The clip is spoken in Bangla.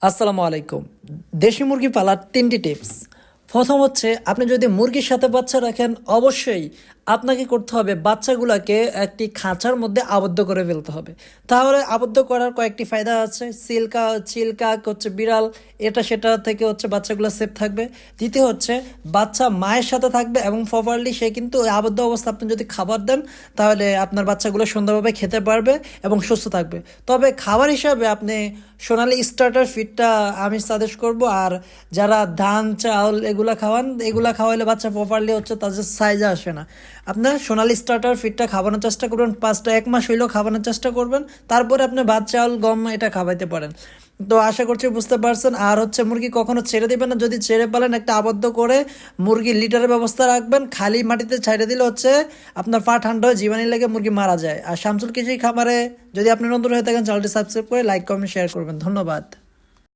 আসসালামু আলাইকুম। দেশি মুরগি পালার ৩টি টিপস। প্রথম হচ্ছে, আপনি যদি মুরগির সাথে বাচ্চা রাখেন, অবশ্যই আপনাকে করতে হবে বাচ্চাগুলোকে একটি খাঁচার মধ্যে আবদ্ধ করে ফেলতে হবে। তাহলে আবদ্ধ করার কয়েকটি ফায়দা আছে। চিলকা হচ্ছে বিড়াল, এটা সেটা থেকে হচ্ছে বাচ্চাগুলো সেফ থাকবে। দ্বিতীয় হচ্ছে, বাচ্চা মায়ের সাথে থাকবে এবং প্রপারলি সে কিন্তু ওই আবদ্ধ অবস্থা আপনি যদি খাবার দেন, তাহলে আপনার বাচ্চাগুলো সুন্দরভাবে খেতে পারবে এবং সুস্থ থাকবে। তবে খাবার হিসাবে আপনি সোনালি স্টার্টার ফিডটা আমি সাজেস্ট করব। আর যারা ধান চাউল এগুলা খাওয়াইলে বাচ্চা প্রপারলি হচ্ছে তাদের সাইজে আসে না। আপনার সোনালি স্টার্টার ফিডটা খাওয়ানোর চেষ্টা করবেন, 1 মাস হইলেও খাওয়ানোর চেষ্টা করবেন। তারপরে আপনি ভাত চাউল গম এটা খাওয়াইতে পারেন। তো আশা করছি বুঝতে পারছেন। আর হচ্ছে, মুরগি কখনো ছেড়ে দিবেন না। যদি ছেড়ে পালেন, একটা আবদ্ধ করে মুরগি লিটারের ব্যবস্থা রাখবেন। খালি মাটিতে ছেড়ে দিলে হচ্ছে আপনার পা ঠান্ডা হয়ে জীবাণু লেগে মুরগি মারা যায়। আর শামসুল কৃষি খামারে যদি আপনি নতুন হয়ে থাকেন, চ্যানেলটি সাবস্ক্রাইব করে লাইক কমেন্ট শেয়ার করবেন। ধন্যবাদ।